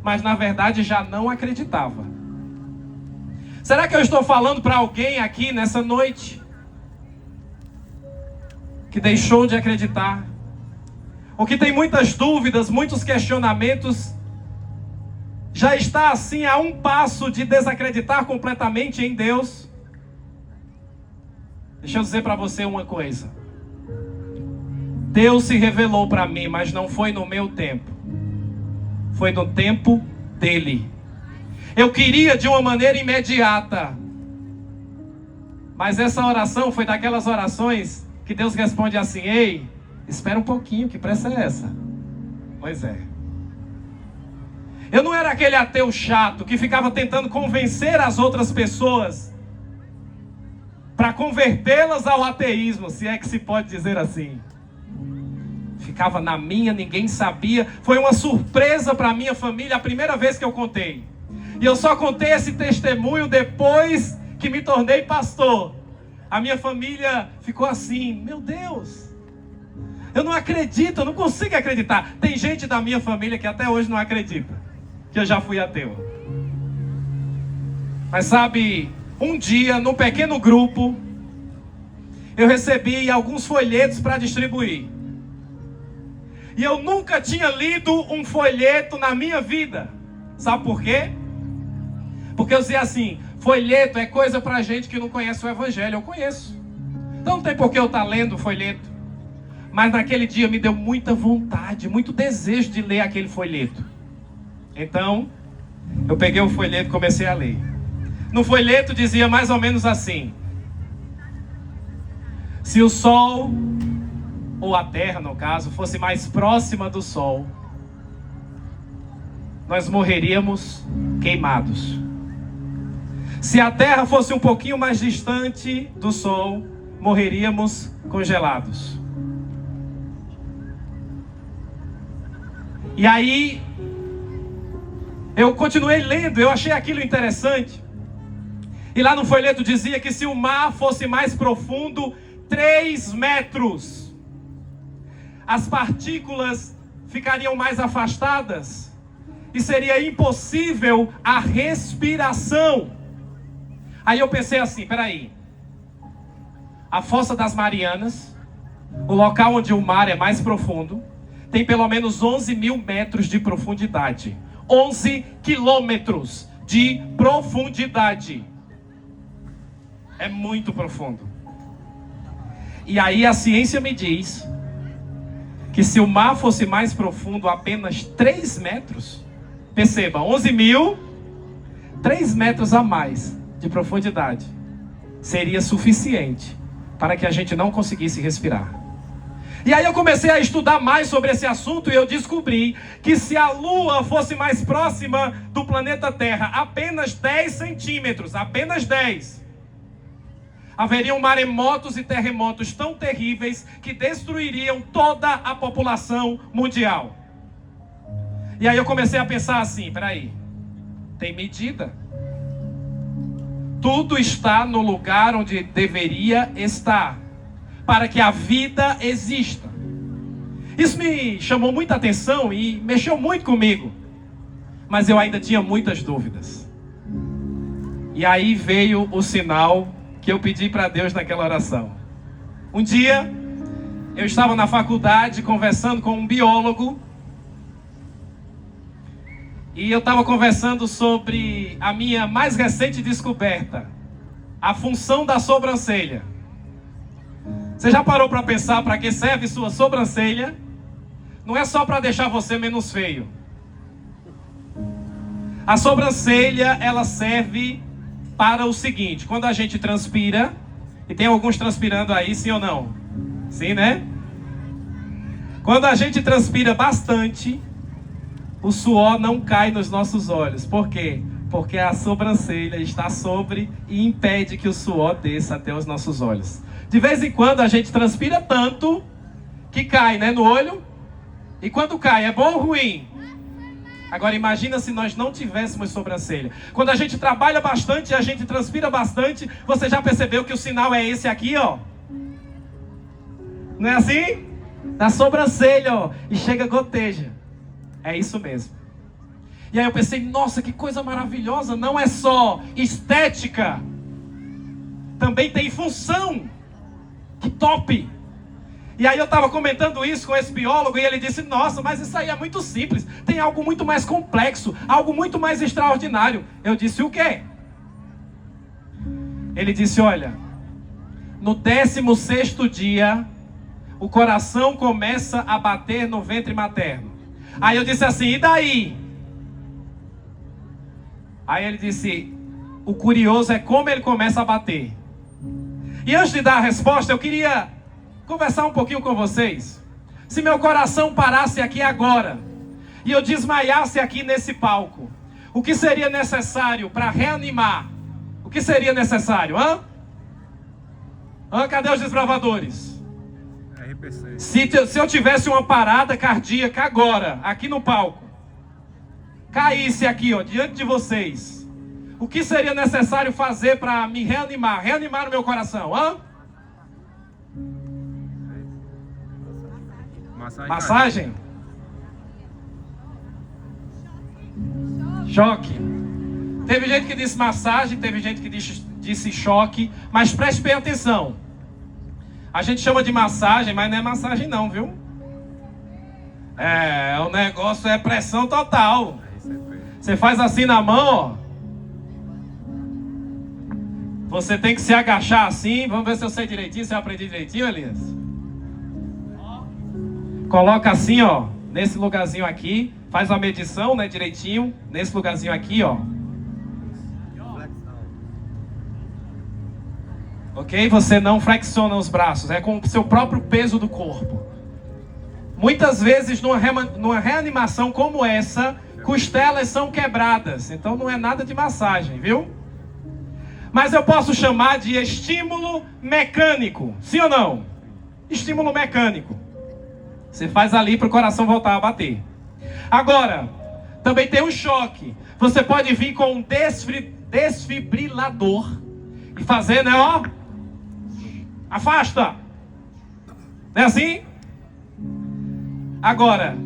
mas na verdade já não acreditava. Será que eu estou falando para alguém aqui nessa noite que deixou de acreditar? Ou que tem muitas dúvidas, muitos questionamentos, já está assim a um passo de desacreditar completamente em Deus? Deixa eu dizer para você uma coisa. Deus se revelou para mim, mas não foi no meu tempo. Foi no tempo dele. Eu queria de uma maneira imediata. Mas essa oração foi daquelas orações que Deus responde assim: ei, espera um pouquinho, que pressa é essa? Pois é. Eu não era aquele ateu chato que ficava tentando convencer as outras pessoas para convertê-las ao ateísmo, se é que se pode dizer assim. Ficava na minha, ninguém sabia. Foi uma surpresa para a minha família a primeira vez que eu contei. E eu só contei esse testemunho depois que me tornei pastor. A minha família ficou assim: meu Deus, eu não acredito, eu não consigo acreditar. Tem gente da minha família que até hoje não acredita que eu já fui ateu. Mas sabe, um dia, num pequeno grupo, eu recebi alguns folhetos para distribuir. E eu nunca tinha lido um folheto na minha vida. Sabe por quê? Porque eu dizia assim: folheto é coisa pra gente que não conhece o evangelho. Eu conheço, então não tem por que eu estar lendo folheto. Mas naquele dia me deu muita vontade, muito desejo de ler aquele folheto. Então eu peguei o folheto e comecei a ler. No folheto dizia mais ou menos assim: se o sol, ou a terra no caso, fosse mais próxima do sol, nós morreríamos queimados. Se a terra fosse um pouquinho mais distante do sol, morreríamos congelados. E aí eu continuei lendo, eu achei aquilo interessante. E lá no folheto dizia que se o mar fosse mais profundo, 3 metros, as partículas ficariam mais afastadas e seria impossível a respiração. Aí eu pensei assim: peraí, a Fossa das Marianas, o local onde o mar é mais profundo, tem pelo menos 11 mil metros de profundidade. 11 quilômetros de profundidade. É muito profundo. E aí a ciência me diz que se o mar fosse mais profundo, apenas 3 metros, perceba, 11 mil, 3 metros a mais de profundidade seria suficiente para que a gente não conseguisse respirar. E aí eu comecei a estudar mais sobre esse assunto e eu descobri que se a Lua fosse mais próxima do planeta Terra, apenas 10 centímetros, apenas 10, haveriam maremotos e terremotos tão terríveis que destruiriam toda a população mundial. E aí eu comecei a pensar assim: peraí, tem medida. Tudo está no lugar onde deveria estar para que a vida exista. Isso me chamou muita atenção e mexeu muito comigo. Mas eu ainda tinha muitas dúvidas. E aí veio o sinal que eu pedi para Deus naquela oração. Um dia, eu estava na faculdade conversando com um biólogo. E eu estava conversando sobre a minha mais recente descoberta: a função da sobrancelha. Você já parou para pensar para que serve sua sobrancelha? Não é só para deixar você menos feio. A sobrancelha, ela serve para o seguinte: quando a gente transpira, e tem alguns transpirando aí, sim ou não? Sim, né? Quando a gente transpira bastante, o suor não cai nos nossos olhos. Por quê? Porque a sobrancelha está sobre e impede que o suor desça até os nossos olhos. De vez em quando a gente transpira tanto que cai, né, no olho. E quando cai, é bom ou ruim? Agora imagina se nós não tivéssemos sobrancelha. Quando a gente trabalha bastante e a gente transpira bastante, você já percebeu que o sinal é esse aqui, ó? Não é assim? Na sobrancelha, ó. E chega goteja. É isso mesmo. E aí eu pensei, nossa, que coisa maravilhosa. Não é só estética, também tem função. Que top! E aí eu estava comentando isso com esse biólogo e ele disse, nossa, mas isso aí é muito simples. Tem algo muito mais complexo, algo muito mais extraordinário. Eu disse, o quê? Ele disse, olha, no 16º dia, o coração começa a bater no ventre materno. Aí eu disse assim, e daí? Aí ele disse, o curioso é como ele começa a bater. E antes de dar a resposta, eu queria conversar um pouquinho com vocês. Se meu coração parasse aqui agora e eu desmaiasse aqui nesse palco, o que seria necessário para reanimar? O que seria necessário? Cadê os desbravadores? RPC. Se eu tivesse uma parada cardíaca agora, aqui no palco, caísse aqui, ó, diante de vocês, o que seria necessário fazer para me reanimar? Reanimar o meu coração, Massagem? Choque. Teve gente que disse massagem, teve gente que disse choque, mas preste bem atenção. A gente chama de massagem, mas não é massagem não, viu? O negócio é pressão total. Você faz assim na mão, ó. Você tem que se agachar assim. Vamos ver se eu sei direitinho, se eu aprendi direitinho, Elias. Coloca assim, ó, nesse lugarzinho aqui. Faz a medição, né, direitinho. Nesse lugarzinho aqui, ó. Ok? Você não flexiona os braços. É com o seu próprio peso do corpo. Muitas vezes, numa reanimação como essa, costelas são quebradas. Então não é nada de massagem, viu? Mas eu posso chamar de estímulo mecânico. Sim ou não? Estímulo mecânico. Você faz ali para o coração voltar a bater. Agora, também tem um choque. Você pode vir com um desfibrilador e fazer, né, ó. Afasta. Não é assim? Agora,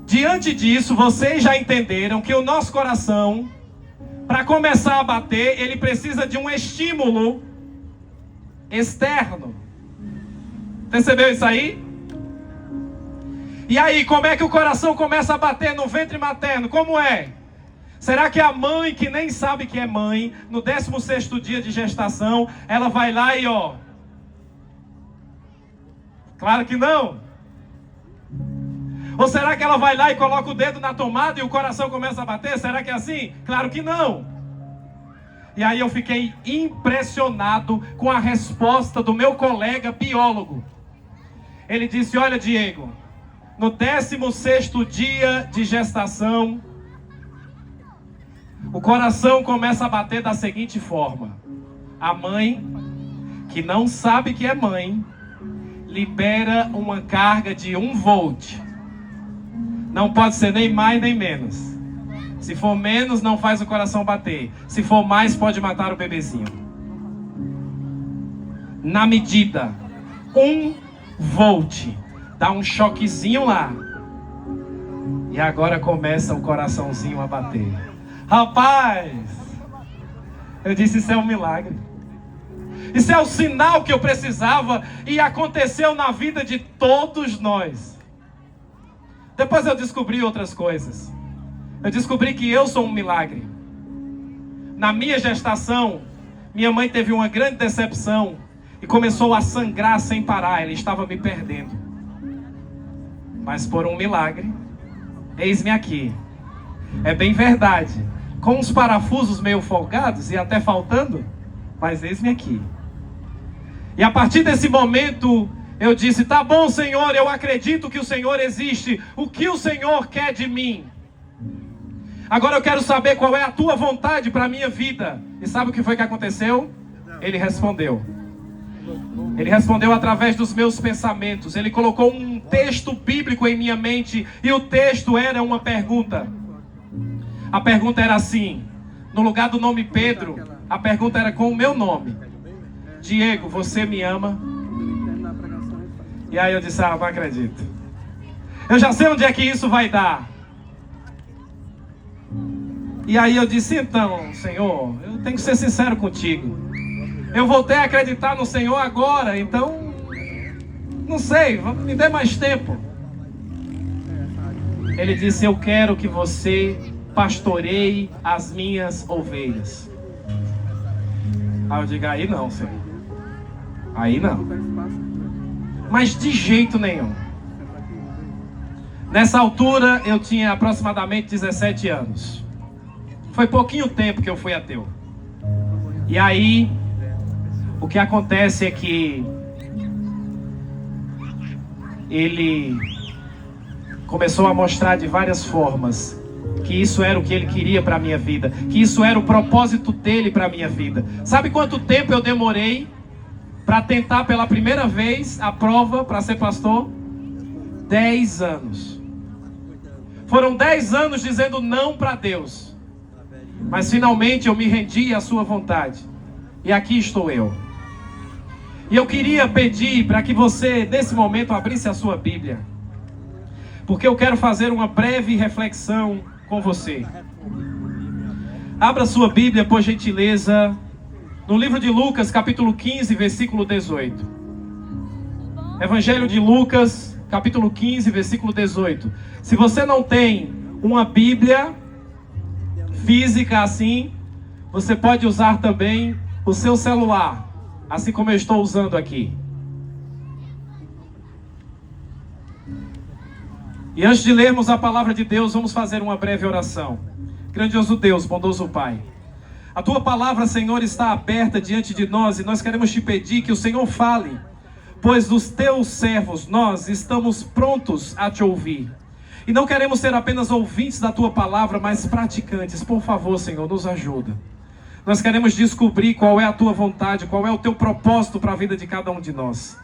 diante disso, vocês já entenderam que o nosso coração, para começar a bater, ele precisa de um estímulo externo. Percebeu isso aí? E aí, como é que o coração começa a bater no ventre materno? Como é? Será que a mãe, que nem sabe que é mãe, no 16º dia de gestação, ela vai lá e ó... Claro que não. Ou será que ela vai lá e coloca o dedo na tomada e o coração começa a bater? Será que é assim? Claro que não. E aí eu fiquei impressionado com a resposta do meu colega biólogo. Ele disse, olha, Diego, no 16º dia de gestação, o coração começa a bater da seguinte forma. A mãe, que não sabe que é mãe, libera uma carga de 1 volt. Não pode ser nem mais nem menos. Se for menos, não faz o coração bater. Se for mais, pode matar o bebezinho. Na medida, 1 volt. Dá um choquezinho lá. E agora começa o coraçãozinho a bater. Rapaz, eu disse, isso é um milagre. Isso é o sinal que eu precisava e aconteceu na vida de todos nós. Depois eu descobri outras coisas. Eu descobri que eu sou um milagre. Na minha gestação, minha mãe teve uma grande decepção e começou a sangrar sem parar. Ela estava me perdendo. Mas por um milagre, eis-me aqui. É bem verdade, com uns parafusos meio folgados e até faltando, mas eis-me aqui. E a partir desse momento, eu disse, tá bom, Senhor, eu acredito que o Senhor existe. O que o Senhor quer de mim? Agora eu quero saber qual é a tua vontade para a minha vida. E sabe o que foi que aconteceu? Ele respondeu. Ele respondeu através dos meus pensamentos. Ele colocou um texto bíblico em minha mente. E o texto era uma pergunta. A pergunta era assim. No lugar do nome Pedro, a pergunta era com o meu nome. Diego, você me ama? E aí eu disse, não acredito. Eu já sei onde é que isso vai dar. E aí eu disse, então, Senhor, eu tenho que ser sincero contigo. Eu voltei a acreditar no Senhor agora, então, não sei, me dê mais tempo. Ele disse, eu quero que você pastoreie as minhas ovelhas. Aí eu digo, aí não, Senhor. Aí não. Mas de jeito nenhum. Nessa altura eu tinha aproximadamente 17 anos. Foi pouquinho tempo que eu fui ateu. E aí, o que acontece é que ele começou a mostrar de várias formas que isso era o que ele queria para a minha vida, que isso era o propósito dele para a minha vida. Sabe quanto tempo eu demorei para tentar pela primeira vez a prova para ser pastor? 10 anos. Foram 10 anos dizendo não para Deus. Mas finalmente eu me rendi à sua vontade. E aqui estou eu. E eu queria pedir para que você, nesse momento, abrisse a sua Bíblia. Porque eu quero fazer uma breve reflexão com você. Abra sua Bíblia, por gentileza, no livro de Lucas, capítulo 15, versículo 18. Evangelho de Lucas, capítulo 15, versículo 18. Se você não tem uma Bíblia física assim, você pode usar também o seu celular, assim como eu estou usando aqui. E antes de lermos a palavra de Deus, vamos fazer uma breve oração. Grandioso Deus, bondoso Pai, a Tua palavra, Senhor, está aberta diante de nós e nós queremos Te pedir que o Senhor fale, pois dos Teus servos nós estamos prontos a Te ouvir. E não queremos ser apenas ouvintes da Tua palavra, mas praticantes. Por favor, Senhor, nos ajuda. Nós queremos descobrir qual é a Tua vontade, qual é o Teu propósito para a vida de cada um de nós.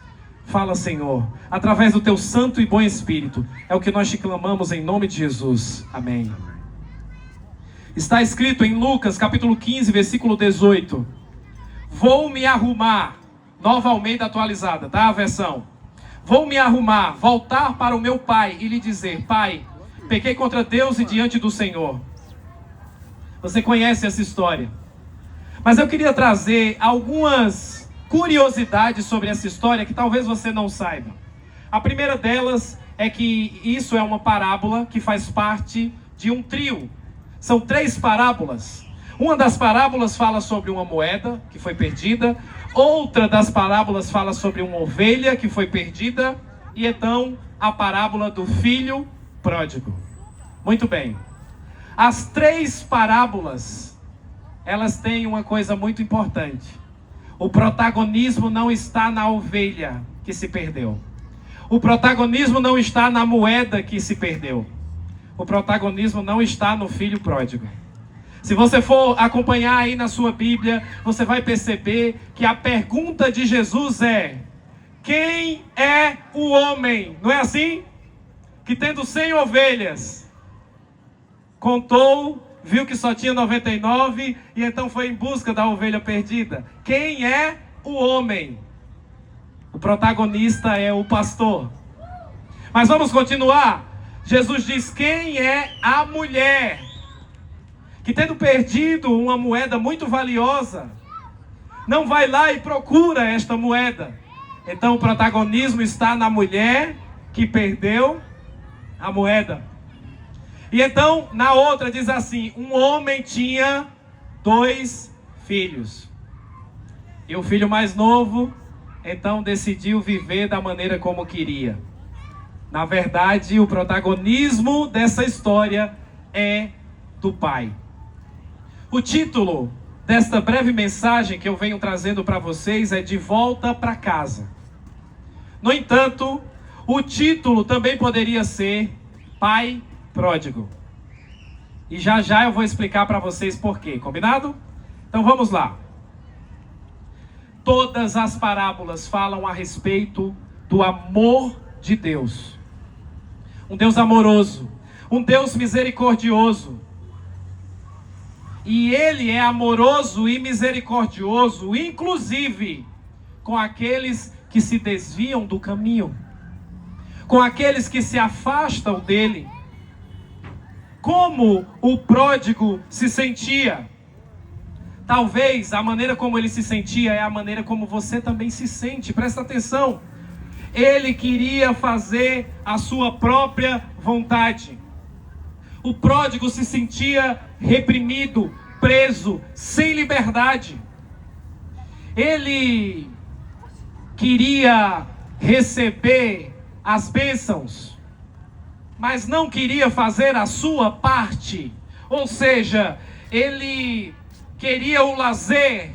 Fala, Senhor, através do Teu santo e bom Espírito. É o que nós Te clamamos em nome de Jesus. Amém. Está escrito em Lucas, capítulo 15, versículo 18. Vou me arrumar, Nova Almeida atualizada, tá? A versão. Vou me arrumar, voltar para o meu pai e lhe dizer, Pai, pequei contra Deus e diante do Senhor. Você conhece essa história. Mas eu queria trazer algumas curiosidades sobre essa história que talvez você não saiba. A primeira delas é que isso é uma parábola que faz parte de um trio. São 3 parábolas. Uma das parábolas fala sobre uma moeda que foi perdida. Outra das parábolas fala sobre uma ovelha que foi perdida. E então a parábola do filho pródigo. Muito bem. As 3 parábolas, elas têm uma coisa muito importante. O protagonismo não está na ovelha que se perdeu. O protagonismo não está na moeda que se perdeu. O protagonismo não está no filho pródigo. Se você for acompanhar aí na sua Bíblia, você vai perceber que a pergunta de Jesus é: quem é o homem? Não é assim? Que tendo 100 ovelhas, contou, viu que só tinha 99 e então foi em busca da ovelha perdida. Quem é o homem? O protagonista é o pastor. Mas vamos continuar. Jesus diz: quem é a mulher que, tendo perdido uma moeda muito valiosa, não vai lá e procura esta moeda? Então o protagonismo está na mulher que perdeu a moeda. E então, na outra diz assim: um homem tinha 2 filhos. E o filho mais novo, então, decidiu viver da maneira como queria. Na verdade, o protagonismo dessa história é do pai. O título desta breve mensagem que eu venho trazendo para vocês é De Volta para Casa. No entanto, o título também poderia ser Pai Pródigo. E já já eu vou explicar para vocês por quê, combinado? Então vamos lá. Todas as parábolas falam a respeito do amor de Deus. Um Deus amoroso, um Deus misericordioso. E Ele é amoroso e misericordioso, inclusive com aqueles que se desviam do caminho, com aqueles que se afastam dele. como o pródigo se sentia. Talvez a maneira como ele se sentia é a maneira como você também se sente. Presta atenção. Ele queria fazer a sua própria vontade. O pródigo se sentia reprimido, preso, sem liberdade. Ele queria receber as bênçãos, mas não queria fazer a sua parte. Ou seja, ele queria o lazer,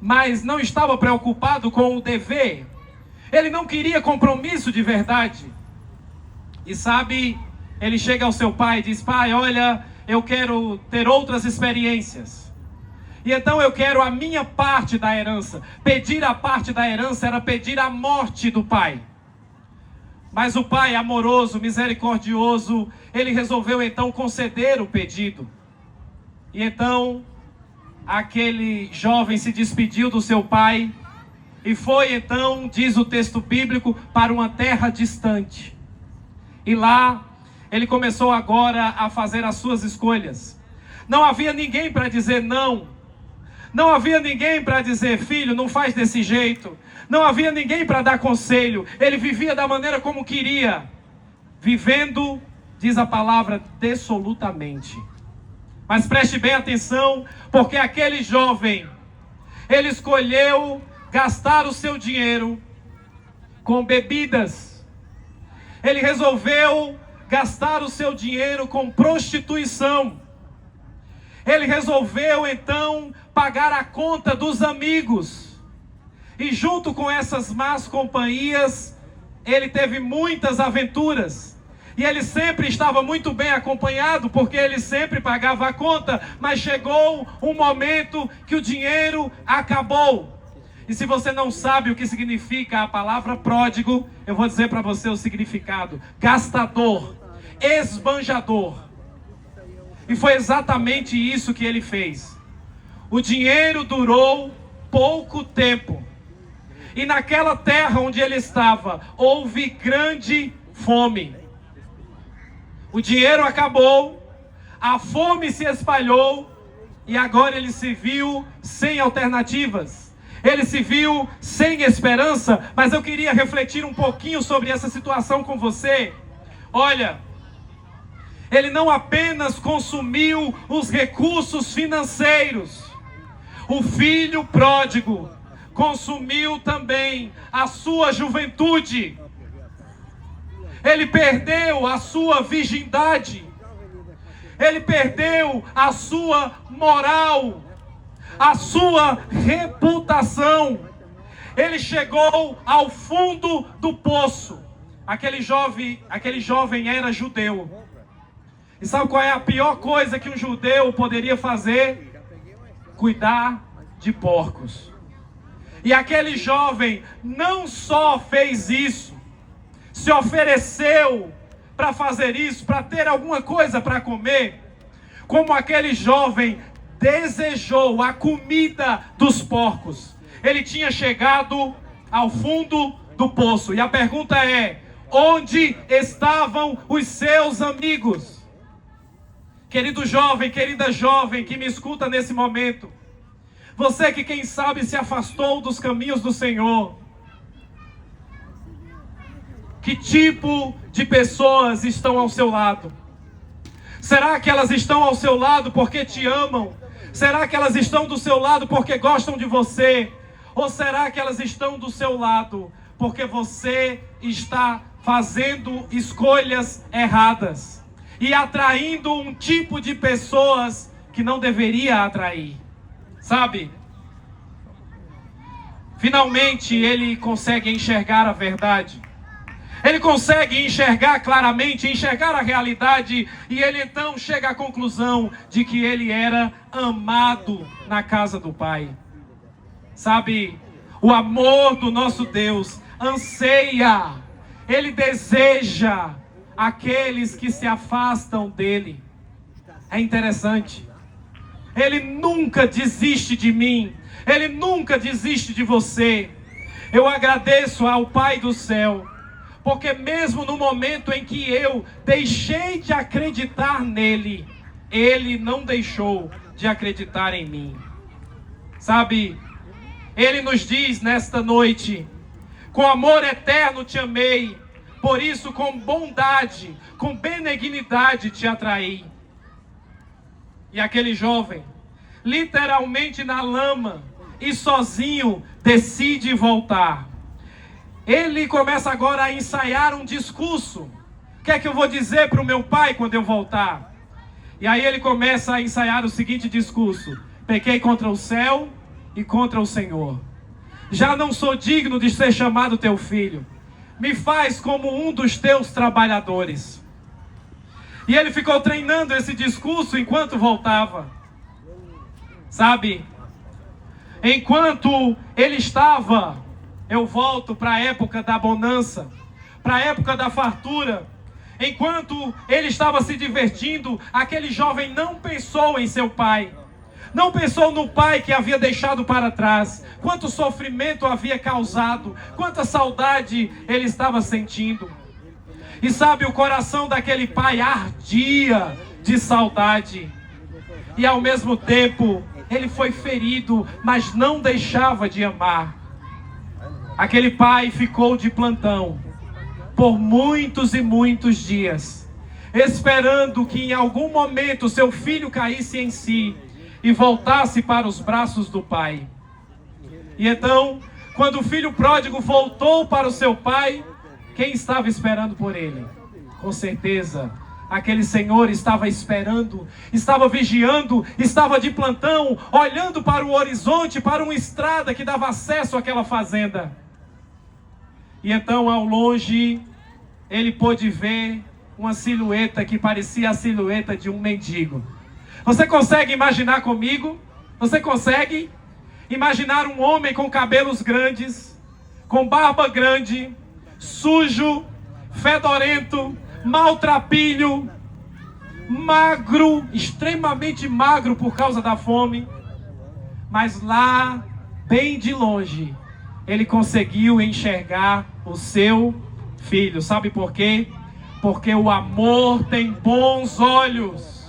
mas não estava preocupado com o dever. Ele não queria compromisso de verdade. E sabe, ele chega ao seu pai e diz: pai, olha, eu quero ter outras experiências. E então eu quero a minha parte da herança. Pedir a parte da herança era pedir a morte do pai. Mas o pai, amoroso, misericordioso, ele resolveu então conceder o pedido. E então aquele jovem se despediu do seu pai e foi então, diz o texto bíblico, para uma terra distante. E lá ele começou agora a fazer as suas escolhas. Não havia ninguém para dizer não. Não havia ninguém para dizer: filho, não faz desse jeito. Não havia ninguém para dar conselho. Ele vivia da maneira como queria, vivendo, diz a palavra, dissolutamente. Mas preste bem atenção, porque aquele jovem, ele escolheu gastar o seu dinheiro com bebidas. Ele resolveu gastar o seu dinheiro com prostituição. Ele resolveu então pagar a conta dos amigos. E junto com essas más companhias, ele teve muitas aventuras. E ele sempre estava muito bem acompanhado, porque ele sempre pagava a conta. Mas chegou um momento que o dinheiro acabou. E se você não sabe o que significa a palavra pródigo, eu vou dizer para você o significado: gastador, esbanjador. E foi exatamente isso que ele fez. O dinheiro durou pouco tempo. E naquela terra onde ele estava, houve grande fome. O dinheiro acabou, a fome se espalhou, e agora ele se viu sem alternativas. Ele se viu sem esperança. Mas eu queria refletir um pouquinho sobre essa situação com você. Olha, ele não apenas consumiu os recursos financeiros. O filho pródigo consumiu também a sua juventude. Ele perdeu a sua virgindade. Ele perdeu a sua moral, a sua reputação. Ele chegou ao fundo do poço. Aquele jovem era judeu. E sabe qual é a pior coisa que um judeu poderia fazer? Cuidar de porcos. E aquele jovem não só fez isso, se ofereceu para fazer isso, para ter alguma coisa para comer, como aquele jovem desejou a comida dos porcos. Ele tinha chegado ao fundo do poço. E a pergunta é: onde estavam os seus amigos? Querido jovem, querida jovem que me escuta nesse momento, você que quem sabe se afastou dos caminhos do Senhor, que tipo de pessoas estão ao seu lado? Será que elas estão ao seu lado porque te amam? Será que elas estão do seu lado porque gostam de você? Ou será que elas estão do seu lado porque você está fazendo escolhas erradas e atraindo um tipo de pessoas que não deveria atrair? Sabe? Finalmente ele consegue enxergar a verdade. Ele consegue enxergar claramente, enxergar a realidade, e ele então chega à conclusão de que ele era amado na casa do Pai. Sabe, o amor do nosso Deus anseia, ele deseja aqueles que se afastam dele. É interessante. Ele nunca desiste de mim, ele nunca desiste de você. Eu agradeço ao Pai do céu, Porque mesmo no momento em que eu deixei de acreditar nele, ele não deixou de acreditar em mim. Sabe, ele nos diz nesta noite: com amor eterno te amei, por isso com bondade, com benignidade te atraí. E aquele jovem, literalmente na lama e sozinho, decide voltar. Ele começa agora a ensaiar um discurso. O que é que eu vou dizer para o meu pai quando eu voltar? E aí ele começa a ensaiar o seguinte discurso: pequei contra o céu e contra o Senhor. Já não sou digno de ser chamado teu filho. Me faz como um dos teus trabalhadores. E ele ficou treinando esse discurso enquanto voltava. Sabe, enquanto ele estava, eu volto para a época da bonança, para a época da fartura. Enquanto ele estava se divertindo, aquele jovem não pensou em seu pai. Não pensou no pai que havia deixado para trás. Quanto sofrimento havia causado. Quanta saudade ele estava sentindo. E sabe, o coração daquele pai ardia de saudade. E ao mesmo tempo, ele foi ferido, mas não deixava de amar. Aquele pai ficou de plantão por muitos e muitos dias, esperando que em algum momento seu filho caísse em si e voltasse para os braços do pai. E então, quando o filho pródigo voltou para o seu pai, quem estava esperando por ele? Com certeza, aquele senhor estava esperando, estava vigiando, estava de plantão, olhando para o horizonte, para uma estrada que dava acesso àquela fazenda. E então, ao longe, ele pôde ver uma silhueta que parecia a silhueta de um mendigo. Você consegue imaginar comigo? Você consegue imaginar um homem com cabelos grandes, com barba grande, sujo, fedorento, maltrapilho, magro, extremamente magro por causa da fome, mas lá, bem de longe, ele conseguiu enxergar o seu filho. Sabe por quê? Porque o amor tem bons olhos.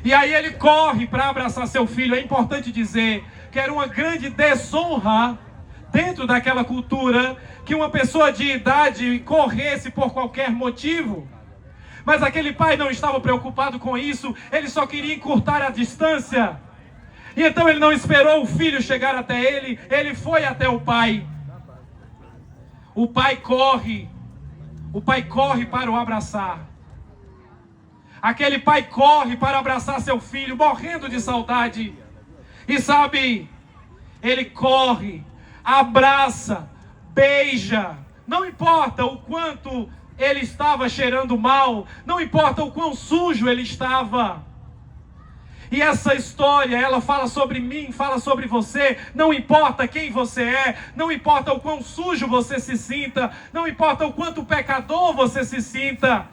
E aí ele corre para abraçar seu filho. É importante dizer que era uma grande desonra dentro daquela cultura que uma pessoa de idade corresse por qualquer motivo. Mas aquele pai não estava preocupado com isso. Ele só queria encurtar a distância. E então ele não esperou o filho chegar até ele. Ele foi até o pai. O pai corre para o abraçar. Aquele pai corre para abraçar seu filho, morrendo de saudade. E sabe, ele corre, abraça, beija. Não importa o quanto ele estava cheirando mal, não importa o quão sujo ele estava. E essa história, ela fala sobre mim, fala sobre você. Não importa quem você é, não importa o quão sujo você se sinta, não importa o quanto pecador você se sinta.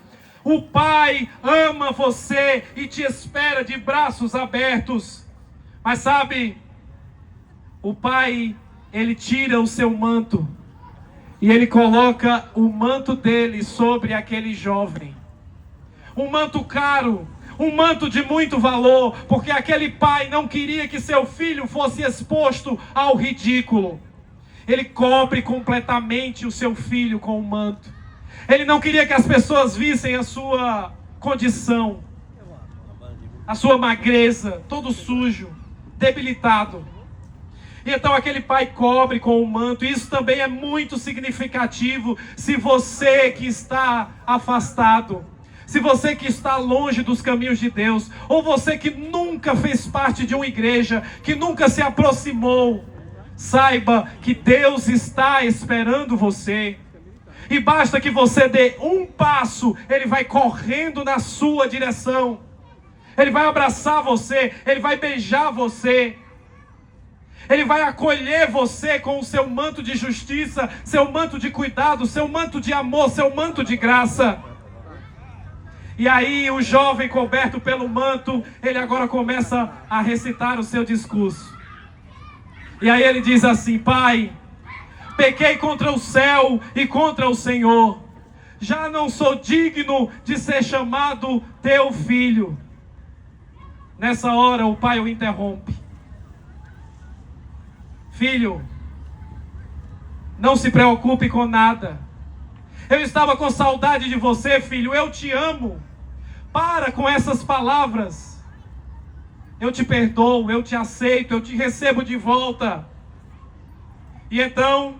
O Pai ama você e te espera de braços abertos. Mas sabe, o Pai, ele tira o seu manto e ele coloca o manto dele sobre aquele jovem. Um manto caro, um manto de muito valor, porque aquele pai não queria que seu filho fosse exposto ao ridículo. Ele cobre completamente o seu filho com o manto. Ele não queria que as pessoas vissem a sua condição, a sua magreza, todo sujo, debilitado. E então aquele pai cobre com o manto. Isso também é muito significativo se você que está afastado, se você que está longe dos caminhos de Deus, ou você que nunca fez parte de uma igreja, que nunca se aproximou, saiba que Deus está esperando você. E basta que você dê um passo, Ele vai correndo na sua direção. Ele vai abraçar você, Ele vai beijar você. Ele vai acolher você com o seu manto de justiça, seu manto de cuidado, seu manto de amor, seu manto de graça. E aí o jovem coberto pelo manto, ele agora começa a recitar o seu discurso. E aí ele diz assim: Pai, Pequei contra o céu e contra o Senhor. Já não sou digno de ser chamado teu filho. Nessa hora o pai o interrompe. Filho, não se preocupe com nada. Eu estava com saudade de você, filho. Eu te amo. Para com essas palavras. Eu te perdoo, eu te aceito, eu te recebo de volta. E então,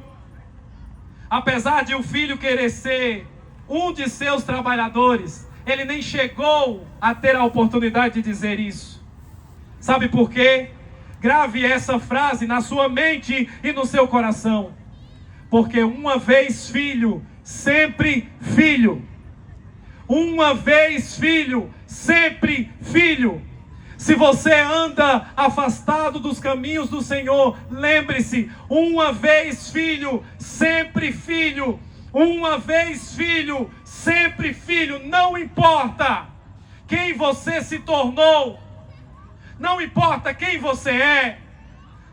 apesar de o filho querer ser um de seus trabalhadores, ele nem chegou a ter a oportunidade de dizer isso. Sabe por quê? Grave essa frase na sua mente e no seu coração. Porque uma vez filho, sempre filho. Uma vez filho, sempre filho. Se você anda afastado dos caminhos do Senhor, lembre-se, uma vez filho, sempre filho. Uma vez filho, sempre filho. Não importa quem você se tornou, não importa quem você é,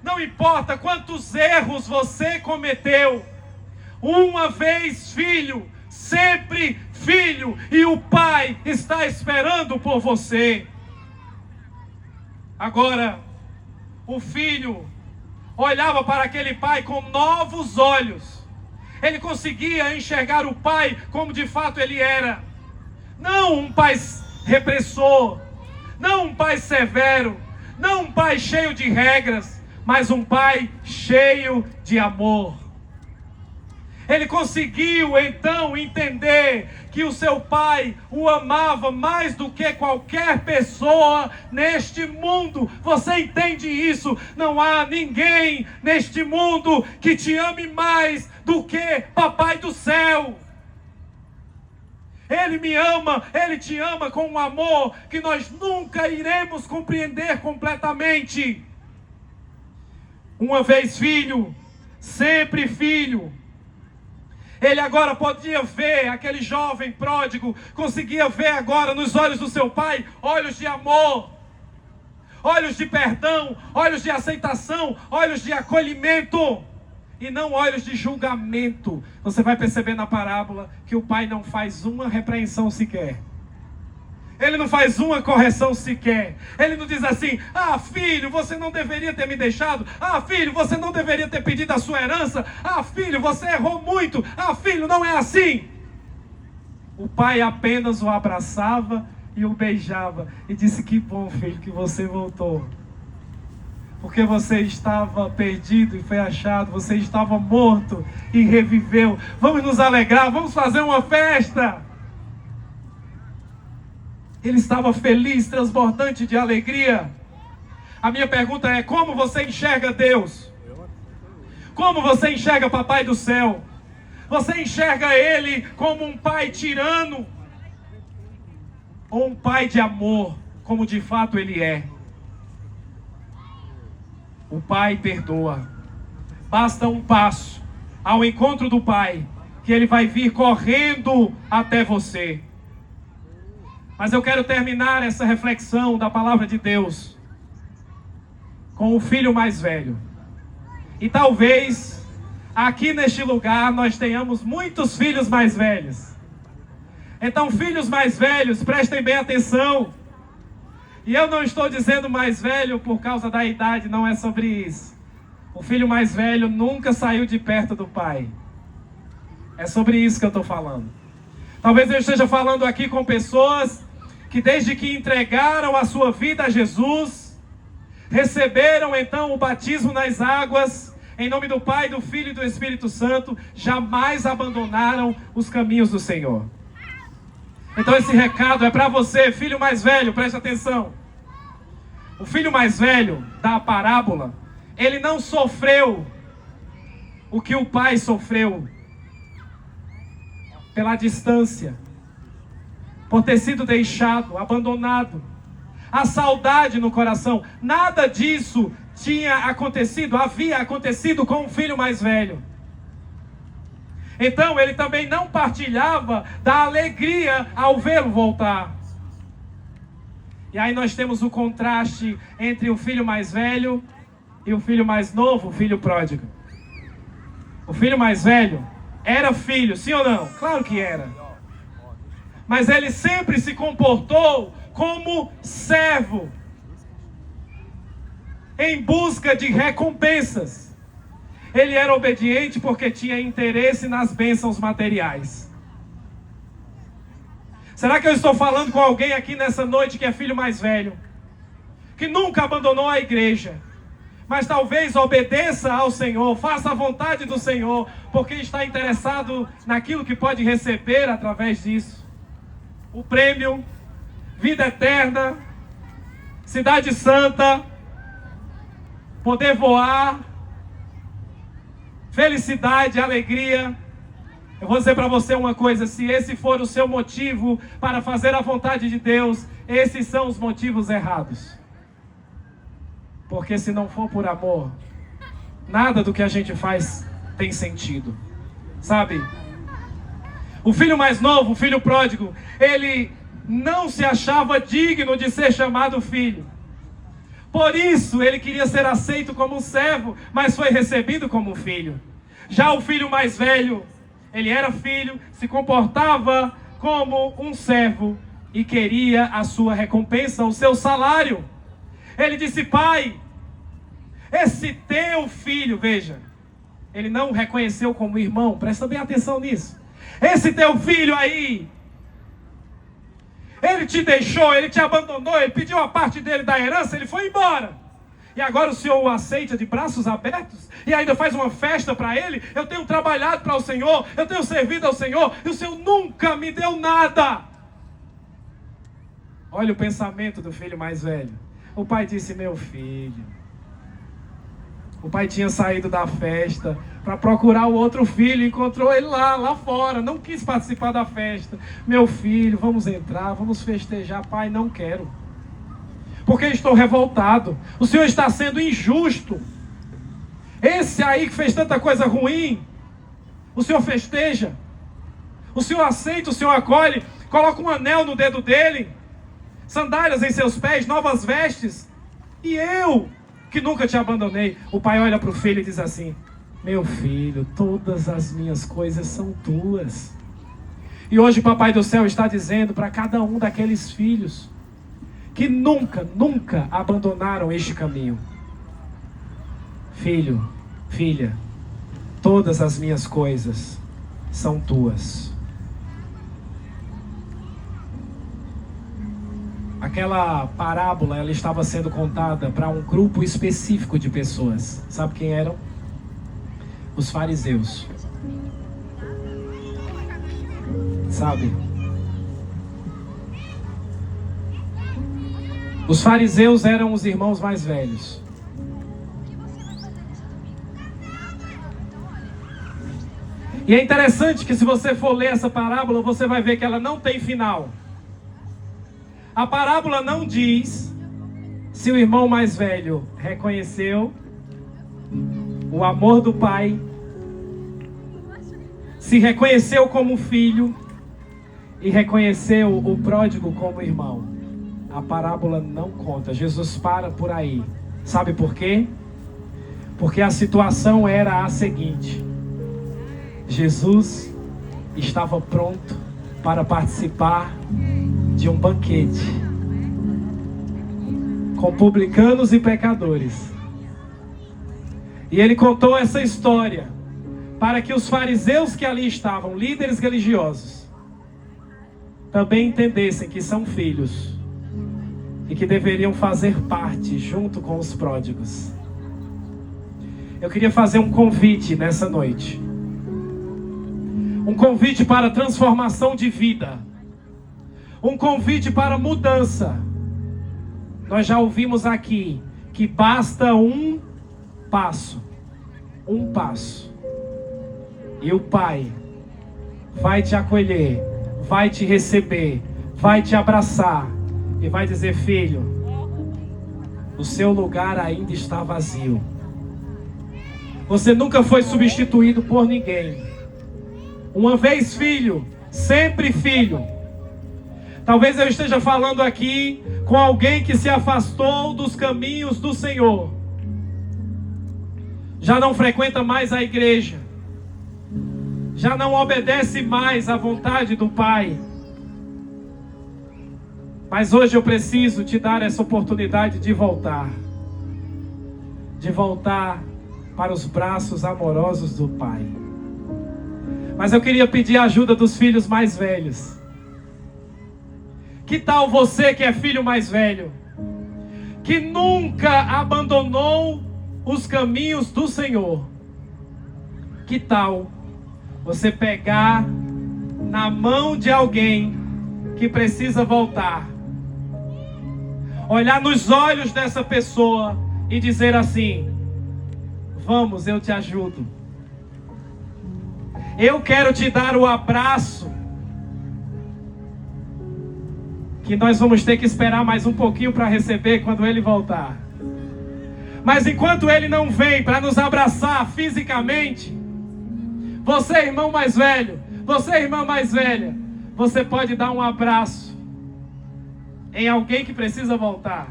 não importa quantos erros você cometeu. Uma vez filho, sempre filho, e o Pai está esperando por você. Agora, o filho olhava para aquele pai com novos olhos. Ele conseguia enxergar o pai como de fato ele era. Não um pai repressor, não um pai severo, não um pai cheio de regras, mas um pai cheio de amor. Ele conseguiu então entender que o seu pai o amava mais do que qualquer pessoa neste mundo. Você entende isso? Não há ninguém neste mundo que te ame mais do que Papai do céu. Ele me ama, Ele te ama com um amor que nós nunca iremos compreender completamente. Uma vez filho, sempre filho. Ele agora podia ver, aquele jovem pródigo, conseguia ver agora nos olhos do seu pai, olhos de amor, olhos de perdão, olhos de aceitação, olhos de acolhimento, e não olhos de julgamento. Você vai perceber na parábola que o pai não faz uma repreensão sequer. Ele não faz uma correção sequer. Ele não diz assim: ah, filho, você não deveria ter me deixado. Ah, filho, você não deveria ter pedido a sua herança. Ah, filho, você errou muito. Ah, filho, não é assim. O pai apenas o abraçava e o beijava. E disse: que bom, filho, que você voltou. Porque você estava perdido e foi achado. Você estava morto e reviveu. Vamos nos alegrar, vamos fazer uma festa. Ele estava feliz, transbordante de alegria. A minha pergunta é: como você enxerga Deus? Como você enxerga Papai do céu? Você enxerga Ele como um pai tirano? Ou um pai de amor, como de fato Ele é? O Pai perdoa. Basta um passo ao encontro do Pai, que Ele vai vir correndo até você. Mas eu quero terminar essa reflexão da palavra de Deus com o filho mais velho. E talvez aqui neste lugar nós tenhamos muitos filhos mais velhos. Então, filhos mais velhos, prestem bem atenção. E eu não estou dizendo mais velho por causa da idade, não é sobre isso. O filho mais velho nunca saiu de perto do pai. É sobre isso que eu estou falando. Talvez eu esteja falando aqui com pessoas que desde que entregaram a sua vida a Jesus, receberam então o batismo nas águas, em nome do Pai, do Filho e do Espírito Santo, jamais abandonaram os caminhos do Senhor. Então esse recado é para você, filho mais velho, preste atenção. O filho mais velho da parábola, ele não sofreu o que o pai sofreu pela distância, por ter sido deixado, abandonado, a saudade no coração. Nada disso havia acontecido com o filho mais velho. Então ele também não partilhava da alegria ao vê-lo voltar. E aí nós temos o contraste entre o filho mais velho e o filho mais novo, o filho pródigo. O O filho mais velho era filho, sim ou não? Claro que era. Mas ele sempre se comportou como servo, em busca de recompensas. Ele era obediente porque tinha interesse nas bênçãos materiais. Será que eu estou falando com alguém aqui nessa noite que é filho mais velho, que nunca abandonou a igreja, mas talvez obedeça ao Senhor, faça a vontade do Senhor, porque está interessado naquilo que pode receber através disso? O prêmio, vida eterna, cidade santa, poder voar, felicidade, alegria. Eu vou dizer para você uma coisa: se esse for o seu motivo para fazer a vontade de Deus, esses são os motivos errados. Porque se não for por amor, nada do que a gente faz tem sentido. Sabe? O filho mais novo, o filho pródigo, ele não se achava digno de ser chamado filho. Por isso ele queria ser aceito como um servo, mas foi recebido como um filho. Já o filho mais velho, ele era filho, se comportava como um servo e queria a sua recompensa, o seu salário. Ele disse: pai, esse teu filho, veja, ele não o reconheceu como irmão, presta bem atenção nisso. Esse teu filho aí, ele te deixou, ele te abandonou, ele pediu a parte dele da herança, ele foi embora. E agora o Senhor o aceita de braços abertos e ainda faz uma festa para ele. Eu tenho trabalhado para o Senhor, eu tenho servido ao Senhor, e o Senhor nunca me deu nada. Olha o pensamento do filho mais velho. O pai disse: meu filho. O pai tinha saído da festa para procurar o outro filho, encontrou ele lá fora, não quis participar da festa. Meu filho, vamos entrar, vamos festejar. Pai, não quero, porque estou revoltado. O Senhor está sendo injusto. Esse aí que fez tanta coisa ruim, o Senhor festeja, o Senhor aceita, o Senhor acolhe, coloca um anel no dedo dele, sandálias em seus pés, novas vestes. E eu, que nunca te abandonei. O pai olha para o filho e diz assim: meu filho, todas as minhas coisas são tuas. E hoje o Papai do Céu está dizendo para cada um daqueles filhos que nunca abandonaram este caminho: filho, filha, todas as minhas coisas são tuas. Aquela parábola, ela estava sendo contada para um grupo específico de pessoas. Sabe quem eram? Os fariseus. Sabe? Os fariseus eram os irmãos mais velhos. E é interessante que, se você for ler essa parábola, você vai ver que ela não tem final. A parábola não diz se o irmão mais velho reconheceu o amor do pai, se reconheceu como filho e reconheceu o pródigo como irmão. A parábola não conta. Jesus para por aí. Sabe por quê? Porque a situação era a seguinte: Jesus estava pronto para participar de um banquete com publicanos e pecadores. E ele contou essa história para que os fariseus que ali estavam, líderes religiosos, também entendessem que são filhos e que deveriam fazer parte junto com os pródigos. Eu queria fazer um convite nessa noite. Um convite para transformação de vida. Um convite para mudança. Nós já ouvimos aqui que basta um passo. Um passo. E o Pai vai te acolher, vai te receber, vai te abraçar e vai dizer: filho, o seu lugar ainda está vazio. Você nunca foi substituído por ninguém. Uma vez filho, sempre filho. Talvez eu esteja falando aqui com alguém que se afastou dos caminhos do Senhor. Já não frequenta mais a igreja. já não obedece mais à vontade do Pai. Mas hoje eu preciso te dar essa oportunidade de voltar. De voltar para os braços amorosos do Pai. Mas eu queria pedir a ajuda dos filhos mais velhos. Que tal você que é filho mais velho? Que nunca abandonou os caminhos do Senhor. Que tal você pegar na mão de alguém que precisa voltar? Olhar nos olhos dessa pessoa e dizer assim: vamos, eu te ajudo. Eu quero te dar o abraço que nós vamos ter que esperar mais um pouquinho para receber quando ele voltar. Mas enquanto ele não vem para nos abraçar fisicamente, você, irmão mais velho, você, irmã mais velha, você pode dar um abraço em alguém que precisa voltar.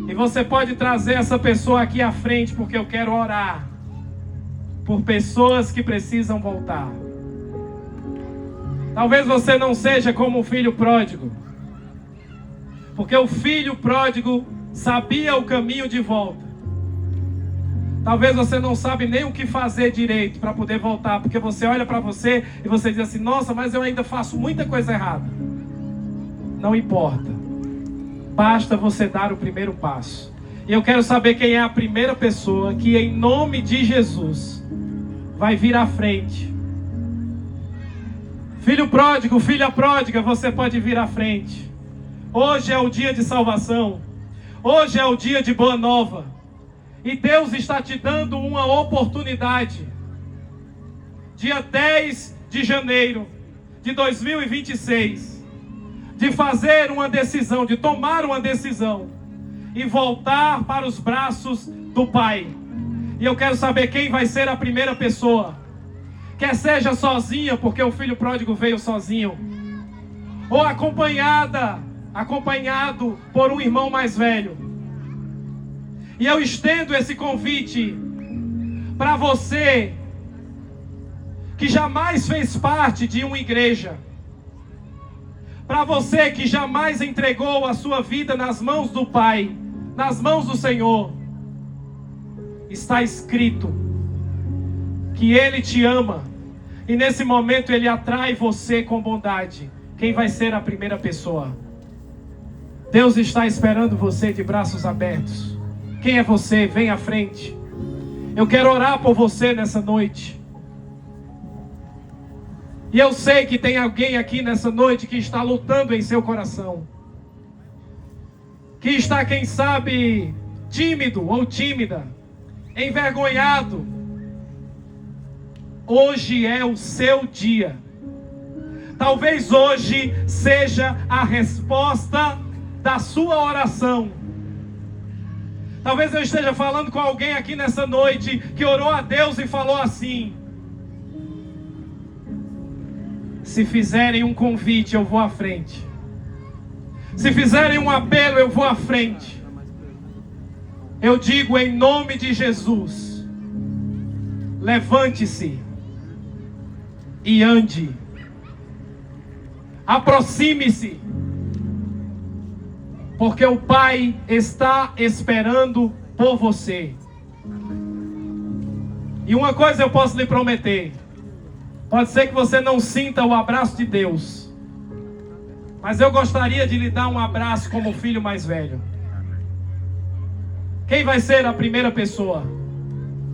E você pode trazer essa pessoa aqui à frente, porque eu quero orar por pessoas que precisam voltar. Talvez você não seja como o filho pródigo, porque o filho pródigo sabia o caminho de volta. Talvez você não sabe nem o que fazer direito para poder voltar, porque você olha para você e você diz assim: nossa, mas eu ainda faço muita coisa errada. Não importa, basta você dar o primeiro passo. E eu quero saber quem é a primeira pessoa que, em nome de Jesus, vai vir à frente. Filho pródigo, filha pródiga, você pode vir à frente. Hoje é o dia de salvação. Hoje é o dia de boa nova. E Deus está te dando uma oportunidade. Dia 10 de janeiro de 2026. De fazer uma decisão, de tomar uma decisão. E voltar para os braços do Pai. E eu quero saber quem vai ser a primeira pessoa. Quer seja sozinha, porque o filho pródigo veio sozinho, ou acompanhado por um irmão mais velho. E eu estendo esse convite para você que jamais fez parte de uma igreja, para você que jamais entregou a sua vida nas mãos do Pai, nas mãos do Senhor. Está escrito que Ele te ama, e nesse momento Ele atrai você com bondade. Quem vai ser a primeira pessoa? Deus está esperando você de braços abertos. Quem é você? Vem à frente. Eu quero orar por você nessa noite. E eu sei que tem alguém aqui nessa noite que está lutando em seu coração, que está, quem sabe, tímido ou tímida, envergonhado. Hoje é o seu dia. Talvez hoje seja a resposta da sua oração. Talvez eu esteja falando com alguém aqui nessa noite que orou a Deus e falou assim: se fizerem um convite, eu vou à frente. Se fizerem um apelo, eu vou à frente. Eu digo em nome de Jesus: levante-se e ande. Aproxime-se, porque o Pai está esperando por você. E uma coisa eu posso lhe prometer: pode ser que você não sinta o abraço de Deus, mas eu gostaria de lhe dar um abraço como filho mais velho. Quem vai ser a primeira pessoa?